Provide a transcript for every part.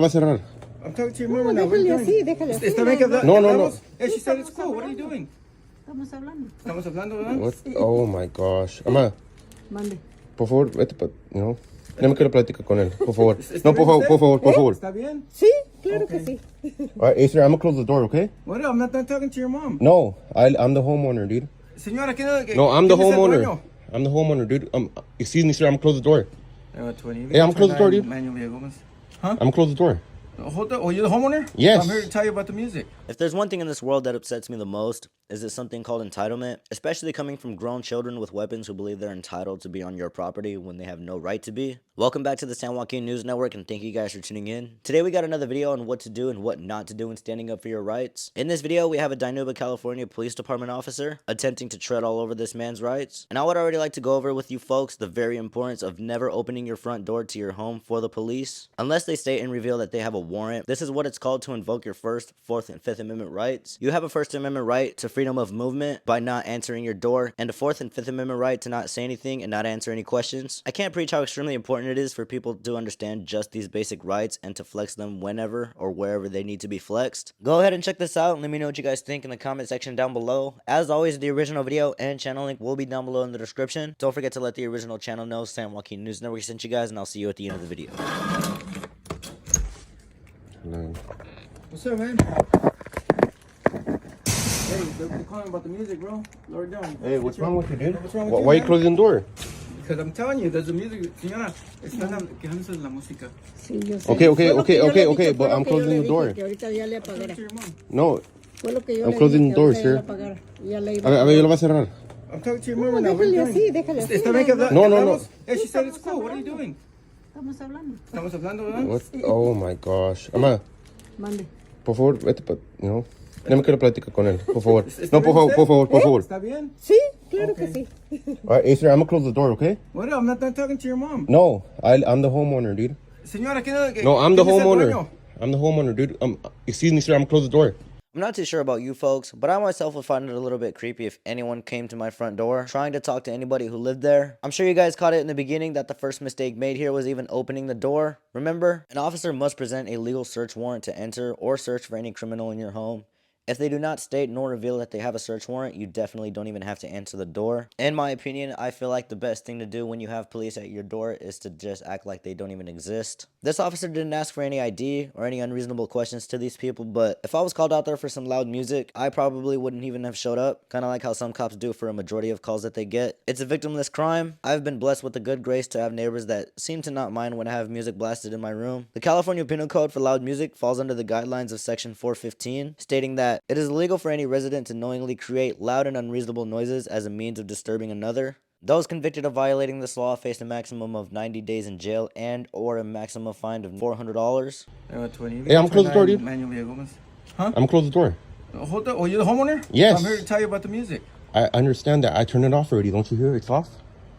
Va a cerrar. I'm talking to your mother now. What are you Déjale doing? así, déjale así. Está bien que habla- No, que no, hablamos. no. Yeah, she said it's cool. What are you doing? Estamos hablando. Estamos hablando, ¿verdad? What? Oh my gosh. Ama, Mande. por favor, vete pa, no. No me quiero platicar con él, por favor. ¿Está No, bien usted? por favor. ¿Está bien? Sí, claro Okay. que sí. All right, hey, sir, I'm gonna close the door, okay? What? I'm not done talking to your mom. No, I'm the homeowner, dude. Señora, ¿quién es? No, I'm the ¿quién es el homeowner. dueño? I'm the homeowner, dude. Excuse me, sir, I'm gonna close the door. 20. Hey, I'm close the door, dude. Manuel Villagomez. I'm gonna close the door. Hold up. Oh, you're the homeowner? Yes. I'm here to tell you about the music. If there's one thing in this world that upsets me the most, is it something called entitlement, especially coming from grown children with weapons who believe they're entitled to be on your property when they have no right to be. Welcome back to the San Joaquin News Network, and thank you guys for tuning in. Today we got another video on what to do and what not to do when standing up for your rights. In this video, we have a Dinuba, California Police Department officer attempting to tread all over this man's rights. And I would already like to go over with you folks the very importance of never opening your front door to your home for the police, unless they state and reveal that they have a warrant. This is what it's called to invoke your First, Fourth, and Fifth Amendment rights. You have a First Amendment right to freedom of movement by not answering your door, and a Fourth and Fifth Amendment right to not say anything and not answer any questions. I can't preach how extremely important it is for people to understand just these basic rights and to flex them whenever or wherever they need to be flexed. Go ahead and check this out and let me know what you guys think in the comment section down below. As always, the original video and channel link will be down below in the description. Don't forget to let the original channel know San Joaquin News Network sent you guys, and I'll see you at the end of the video. Hello. What's up, man? Hey, they're calling about the music, bro. Lower down. Hey, what's wrong with you, dude? What's wrong with you, Why are you man? closing the door? Because I'm telling you, there's a music. Señora, están quejándose de la música. Sí, yo sé. Okay, okay, Fue lo que yo le okay, dije, fue but lo I'm que yo closing le the door. dije, que ahorita ya le Talk apagara. to your mom. No, Fue lo que yo I'm le closing dije, the door, ahorita ya sir. le apagara. Ya le iba a ver, yo lo voy a cerrar. I'm talking to your No, mom now. What are you déjale doing? así, déjale así. Está bien que habla- No, que no, no. hablamos. Yeah, she said it's cool. What are you doing? Estamos hablando. Estamos hablando, ¿verdad? What? Oh my gosh. Ama, Mande. por favor, vete pa, no. No me quiero platicar con él, por favor. ¿Está No, bien por usted? favor. ¿Está bien? Sí, claro Okay. que sí. All right, hey, sir, I'm gonna close the door, okay? What? I'm not done talking to your mom. No, I'm the homeowner, dude. Señora, ¿quién es? No, I'm the ¿quién es el homeowner. dueño? I'm the homeowner, dude. Excuse me, sir, I'm gonna close the door. I'm not too sure about you folks, but I myself would find it a little bit creepy if anyone came to my front door trying to talk to anybody who lived there. I'm sure you guys caught it in the beginning that the first mistake made here was even opening the door. Remember, an officer must present a legal search warrant to enter or search for any criminal in your home. If they do not state nor reveal that they have a search warrant, you definitely don't even have to answer the door. In my opinion, I feel like the best thing to do when you have police at your door is to just act like they don't even exist. This officer didn't ask for any ID or any unreasonable questions to these people, but if I was called out there for some loud music, I probably wouldn't even have showed up, kind of like how some cops do for a majority of calls that they get. It's a victimless crime. I've been blessed with the good grace to have neighbors that seem to not mind when I have music blasted in my room. The California Penal Code for loud music falls under the guidelines of Section 415, stating that it is illegal for any resident to knowingly create loud and unreasonable noises as a means of disturbing another. Those convicted of violating this law face a maximum of 90 days in jail and or a maximum fine of $400. 20. Hey, I'm close the door, dude. Manuel Villagomez. I'm gonna close the door. Hold up. Oh, you're the homeowner? Yes. I'm here to tell you about the music. I understand that. I turned it off already. Don't you hear? It's off.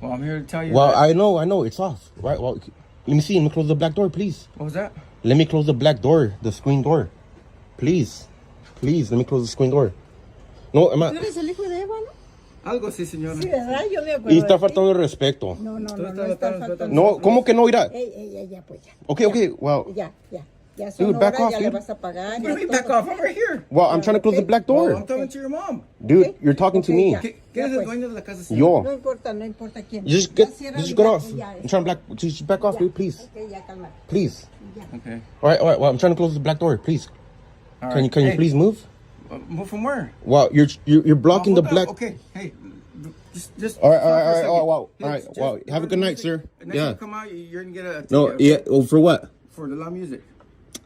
Well, I'm here to tell you. Well, that- I know. It's off. Right. Well, let me see. Let me close the black door, please. What was that? Let me close the black door, the screen door. Please. Let me close the screen door. No, ¿Tú ama. eres el hijo de Eva, no? Algo así, señora. Sí, ¿verdad? Yo me acuerdo. Y está de ti. faltando el respeto. No, no, Tú no, estás no está faltando- faltando. No, ¿cómo que no irá? Ya, pues ya. Okay. Well, Ya. Ya son Dude, back horas, off, ya le dude. vas a pagar. What do ya you mean todo. back off? I'm right here. well, I'm trying to close the black Oh, door. I'm talking to your mom. Dude, you're talking to Okay, me. ya. ¿Quién es el pues. dueño de la casa, señora? Yo. No importa quién. Just Ya get ciérrale, off. ya, I'm trying to just back off, ya. dude, please. Ok, ya, calma. Please. Okay. All right. Well, I'm trying to close the black door, please. All Can you right. Hey, please move? Move from where? Well, you're blocking the Hold up. black. Okay. Hey, just. All right. stop for a second. All Yeah, right. just- Well, have a good night, sir. Next Yeah. time you come out, you're gonna get a ticket, No. okay? Yeah. Oh, for what? For the loud music.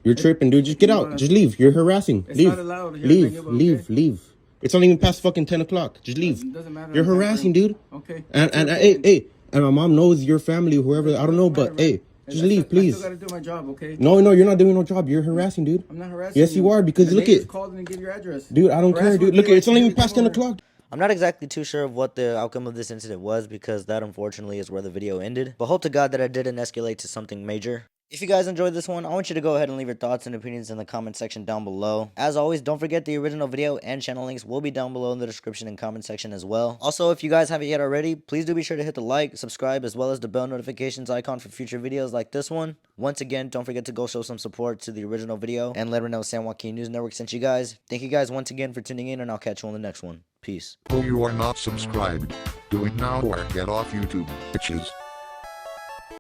You're tripping, dude. Just get out. Just leave. You're harassing. It's Leave. not allowed here in Dinuba, okay? Leave. It's not even past fucking 10 o'clock. Just leave. It doesn't matter. You're in the harassing, bathroom. dude. Okay. And hey, and my mom knows your family, whoever. I don't know, but hey, just leave, I please. still gotta do my job, okay? No, you're not doing no job. You're harassing, dude. I'm not harassing Yes, you are, because The look neighbors at- called and give your address. Dude, I don't care, Harass dude. would Look, be like it's not even you past 10 come over. o'clock. I'm not exactly too sure of what the outcome of this incident was because that unfortunately is where the video ended, but hope to God that it didn't escalate to something major. If you guys enjoyed this one, I want you to go ahead and leave your thoughts and opinions in the comment section down below. As always, don't forget the original video and channel links will be down below in the description and comment section as well. Also, if you guys haven't yet already, please do be sure to hit the like, subscribe, as well as the bell notifications icon for future videos like this one. Once again, don't forget to go show some support to the original video and let her know San Joaquin News Network sent you guys. Thank you guys once again for tuning in, and I'll catch you on the next one. Peace. Oh, you are not subscribed. Do it now or get off YouTube, bitches.